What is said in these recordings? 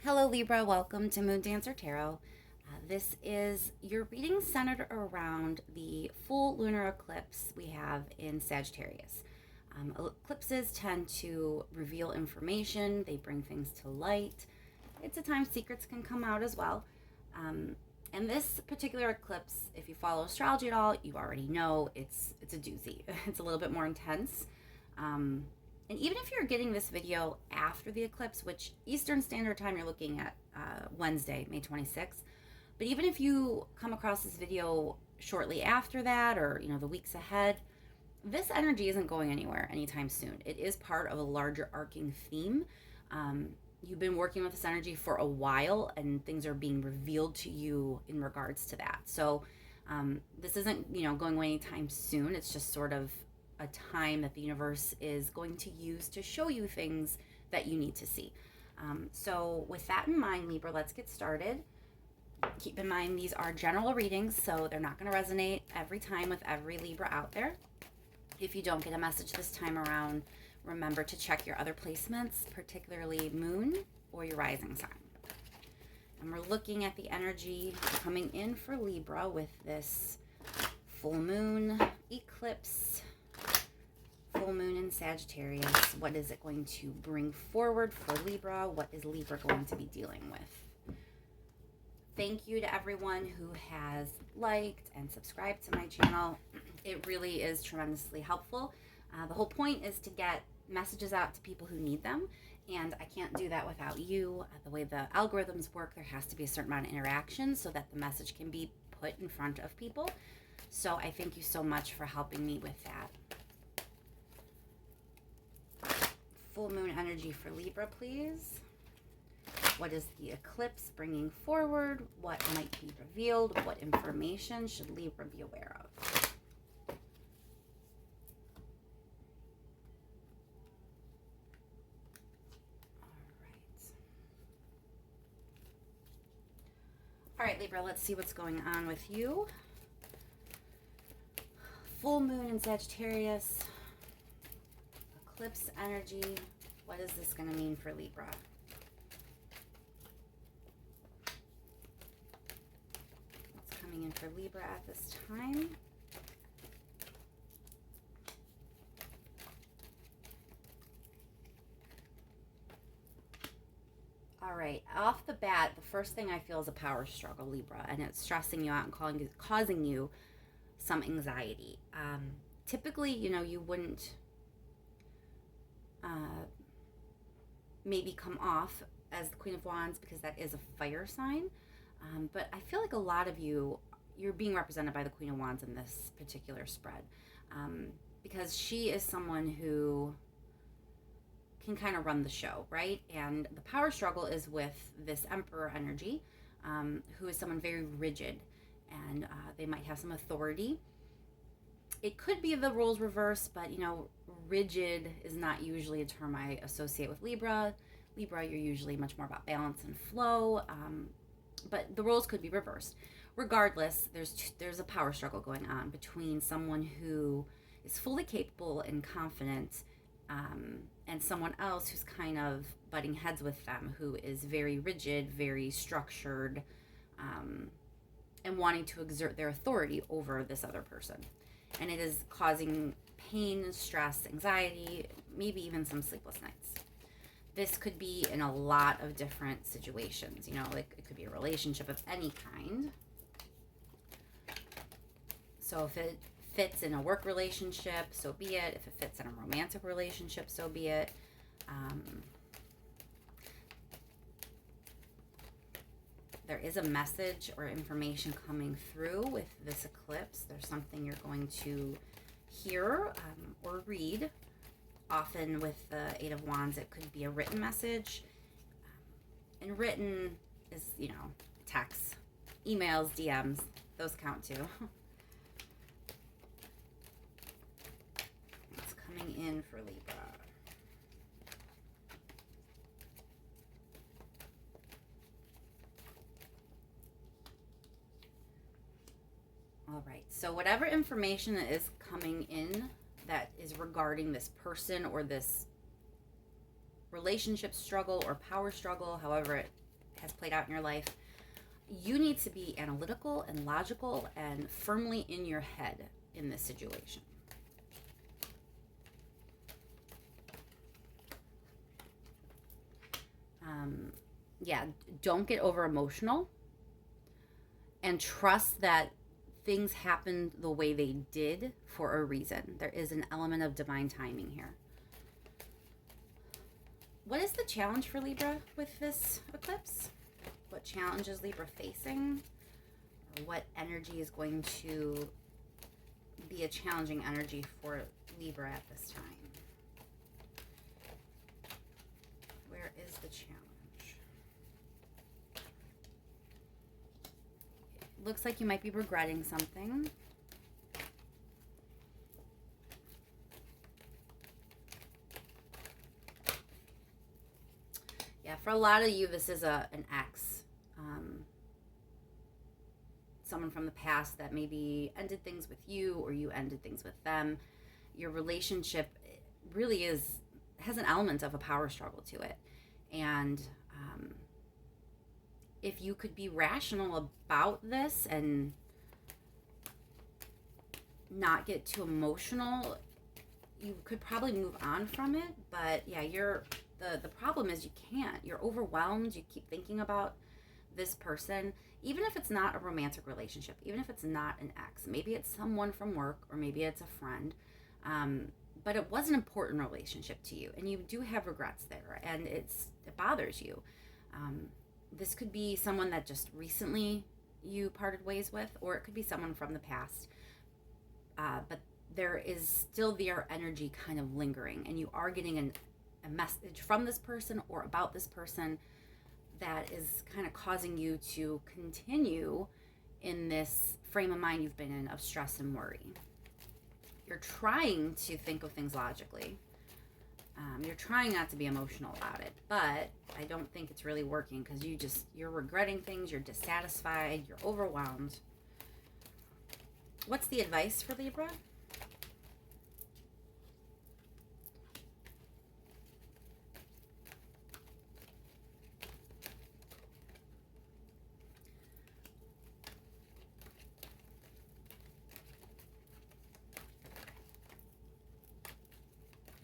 Hello, Libra. Welcome to Moon Dancer Tarot. This is your reading centered around the full lunar eclipse we have in Sagittarius. Eclipses tend to reveal information, they bring things to light. It's a time secrets can come out as well. And this particular eclipse, if you follow astrology at all, you already know it's a doozy. It's a little bit more intense. And even if you're getting this video after the eclipse, which Eastern Standard Time you're looking at Wednesday, May 26th, but even if you come across this video shortly after that or, the weeks ahead, this energy isn't going anywhere anytime soon. It is part of a larger arcing theme. You've been working with this energy for a while and things are being revealed to you in regards to that. So this isn't, going away anytime soon. It's just sort of a time that the universe is going to use to show you things that you need to see. So with that in mind, Libra, let's get started. Keep in mind these are general readings, so they're not going to resonate every time with every Libra out there. If you don't get a message this time around, remember to check your other placements, particularly moon or your rising sign. And we're looking at the energy coming in for Libra with this full moon eclipse. Full moon in Sagittarius. What is it going to bring forward for Libra? What is Libra going to be dealing with? Thank you to everyone who has liked and subscribed to my channel. It really is tremendously helpful. The whole point is to get messages out to people who need them, and I can't do that without you. The way the algorithms work, there has to be a certain amount of interaction so that the message can be put in front of people. So I thank you so much for helping me with that. Full moon energy for Libra, please. What is the eclipse bringing forward? What might be revealed? What information should Libra be aware of? All right, Libra, let's see what's going on with you. Full moon in Sagittarius. Eclipse energy. What is this going to mean for Libra? What's coming in for Libra at this time? All right, off the bat, the first thing I feel is a power struggle, Libra, and it's stressing you out and causing you some anxiety. Typically, you wouldn't maybe come off as the Queen of Wands because that is a fire sign. But I feel like a lot of you're being represented by the Queen of Wands in this particular spread, because she is someone who can kind of run the show, right? And the power struggle is with this Emperor energy, who is someone very rigid, and they might have some authority. It could be the roles reversed, but rigid is not usually a term I associate with Libra. Libra, you're usually much more about balance and flow, but the roles could be reversed. Regardless, there's a power struggle going on between someone who is fully capable and confident, and someone else who's kind of butting heads with them, who is very rigid, very structured, and wanting to exert their authority over this other person. And it is causing pain, stress, anxiety, maybe even some sleepless nights. This could be in a lot of different situations, like it could be a relationship of any kind. So if it fits in a work relationship, so be it. If it fits in a romantic relationship, so be it. There is a message or information coming through with this eclipse. There's something you're going to hear or read. Often with the Eight of Wands, it could be a written message. And written is, texts, emails, DMs. Those count too. What's coming in for Libra? All right, so whatever information is coming in that is regarding this person or this relationship struggle or power struggle, however it has played out in your life, you need to be analytical and logical and firmly in your head in this situation. Yeah, don't get over emotional, and trust that things happened the way they did for a reason. There is an element of divine timing here. What is the challenge for Libra with this eclipse? What challenge is Libra facing? Or what energy is going to be a challenging energy for Libra at this time? Where is the challenge? It looks like you might be regretting something. Yeah, for a lot of you, this is an ex. Someone from the past that maybe ended things with you, or you ended things with them. Your relationship really has an element of a power struggle to it. And if you could be rational about this and not get too emotional, you could probably move on from it. But yeah, the problem is you can't. You're overwhelmed. You keep thinking about this person, even if it's not a romantic relationship, even if it's not an ex. Maybe it's someone from work, or maybe it's a friend. But it was an important relationship to you, and you do have regrets there, and it bothers you. This could be someone that just recently you parted ways with, or it could be someone from the past. But there is still their energy kind of lingering, and you are getting a message from this person or about this person that is kind of causing you to continue in this frame of mind you've been in of stress and worry. You're trying to think of things logically. You're trying not to be emotional about it, but I don't think it's really working, because you're regretting things, you're dissatisfied, you're overwhelmed. What's the advice for Libra?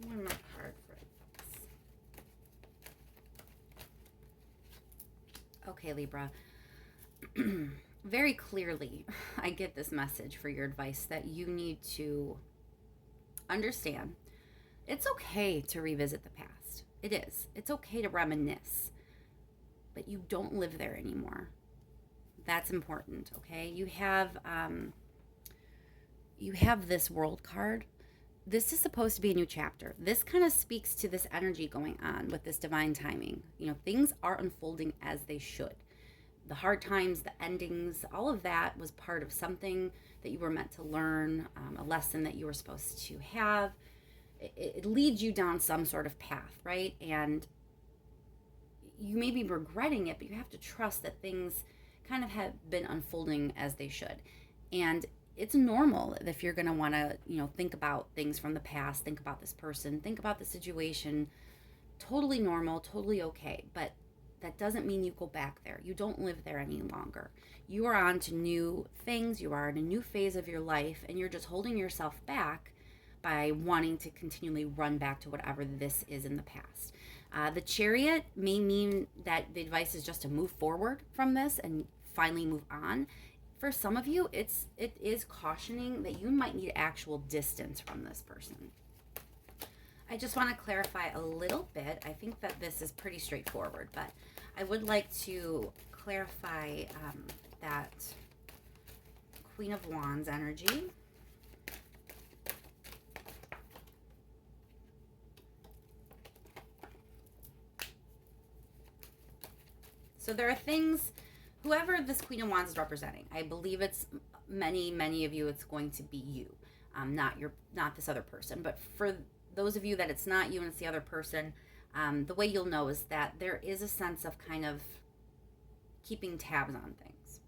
One more card for this. Okay, Libra. Very clearly, I get this message for your advice that you need to understand. It's okay to revisit the past. It is. It's okay to reminisce. But you don't live there anymore. That's important, okay? You have this World card. This is supposed to be a new chapter. This kind of speaks to this energy going on with this divine timing. You know, things are unfolding as they should. The hard times, the endings, all of that was part of something that you were meant to learn, a lesson that you were supposed to have. It leads you down some sort of path, right? And you may be regretting it, but you have to trust that things kind of have been unfolding as they should. And it's normal if you're going to want to, think about things from the past, think about this person, think about the situation. Totally normal, totally okay. But that doesn't mean you go back there. You don't live there any longer. You are on to new things. You are in a new phase of your life, and you're just holding yourself back by wanting to continually run back to whatever this is in the past. The Chariot may mean that the advice is just to move forward from this and finally move on. For some of you, it is cautioning that you might need actual distance from this person. I just want to clarify a little bit. I think that this is pretty straightforward, but I would like to clarify that Queen of Wands energy. So there are things, whoever this Queen of Wands is representing, I believe it's many of you, it's going to be you, not this other person. But for those of you that it's not you and it's the other person, the way you'll know is that there is a sense of kind of keeping tabs on things.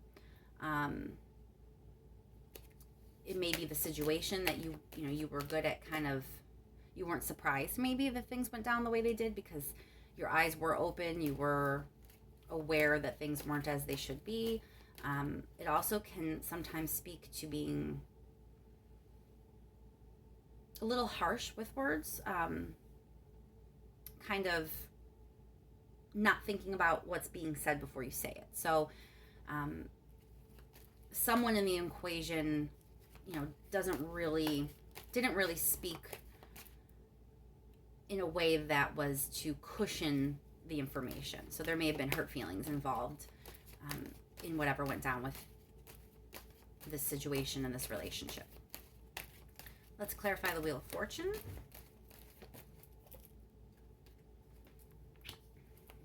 It may be the situation that you were good at, kind of, you weren't surprised maybe that things went down the way they did because your eyes were open, you were aware that things weren't as they should be. It also can sometimes speak to being a little harsh with words, kind of not thinking about what's being said before you say it. So someone in the equation, didn't really speak in a way that was to cushion the information. So there may have been hurt feelings involved in whatever went down with this situation and this relationship. Let's clarify the Wheel of Fortune.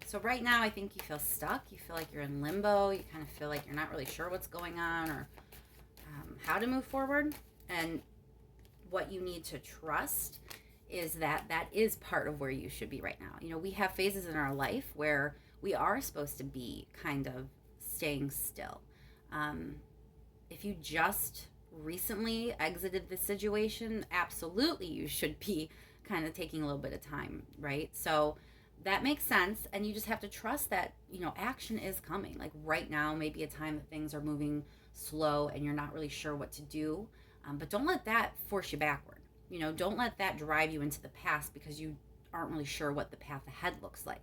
So right now, I think you feel stuck. You feel like you're in limbo. You kind of feel like you're not really sure what's going on or how to move forward. And what you need to trust is that that is part of where you should be right now. We have phases in our life where we are supposed to be kind of staying still. If you just recently exited the situation, absolutely you should be kind of taking a little bit of time, right? So that makes sense, and you just have to trust that action is coming. Like right now may be a time that things are moving slow and you're not really sure what to do, but don't let that force you backward. Don't let that drive you into the past because you aren't really sure what the path ahead looks like.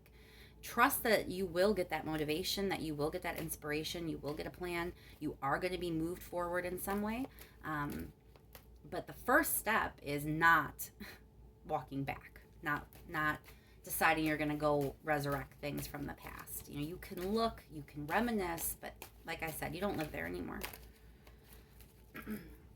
Trust that you will get that motivation, that you will get that inspiration, you will get a plan, you are going to be moved forward in some way. But the first step is not walking back, not deciding you're going to go resurrect things from the past. You can look, you can reminisce, but like I said, you don't live there anymore.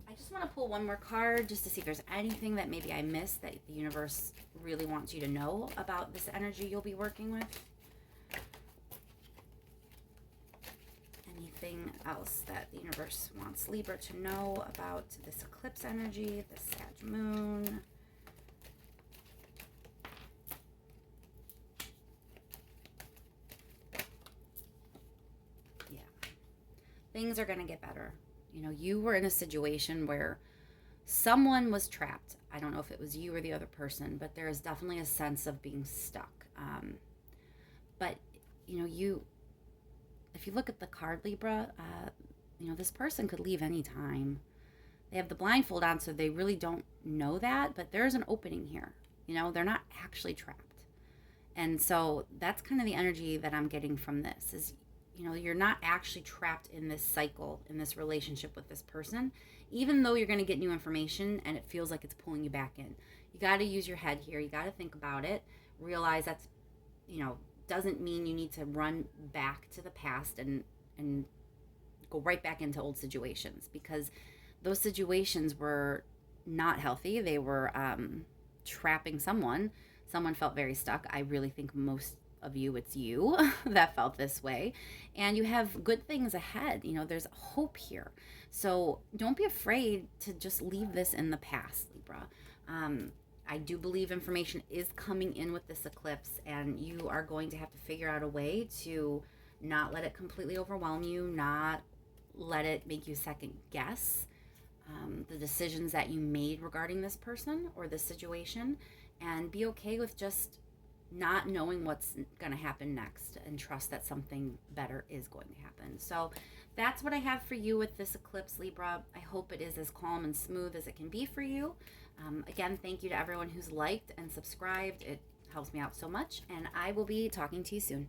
I just want to pull one more card just to see if there's anything that maybe I missed that the universe really wants you to know about this energy you'll be working with. Anything else that the universe wants Libra to know about this eclipse energy, the Sag moon? Yeah. Things are going to get better. You were in a situation where someone was trapped. I don't know if it was you or the other person, but there is definitely a sense of being stuck. But if you look at the card, Libra, this person could leave anytime. They have the blindfold on, so they really don't know that, but there's an opening here. They're not actually trapped. And so that's kind of the energy that I'm getting from this is, you're not actually trapped in this cycle, in this relationship with this person, even though you're going to get new information and it feels like it's pulling you back in. You got to use your head here. You got to think about it. Realize that's, doesn't mean you need to run back to the past and go right back into old situations, because those situations were not healthy. They were trapping someone. Someone felt very stuck. I really think most of you, it's you that felt this way, and you have good things ahead. There's hope here, so don't be afraid to just leave this in the past, Libra. I do believe information is coming in with this eclipse, and you are going to have to figure out a way to not let it completely overwhelm you, not let it make you second guess the decisions that you made regarding this person or this situation, and be okay with just not knowing what's going to happen next, and trust that something better is going to happen. So that's what I have for you with this eclipse, Libra. I hope it is as calm and smooth as it can be for you. Again, thank you to everyone who's liked and subscribed. It helps me out so much, and I will be talking to you soon.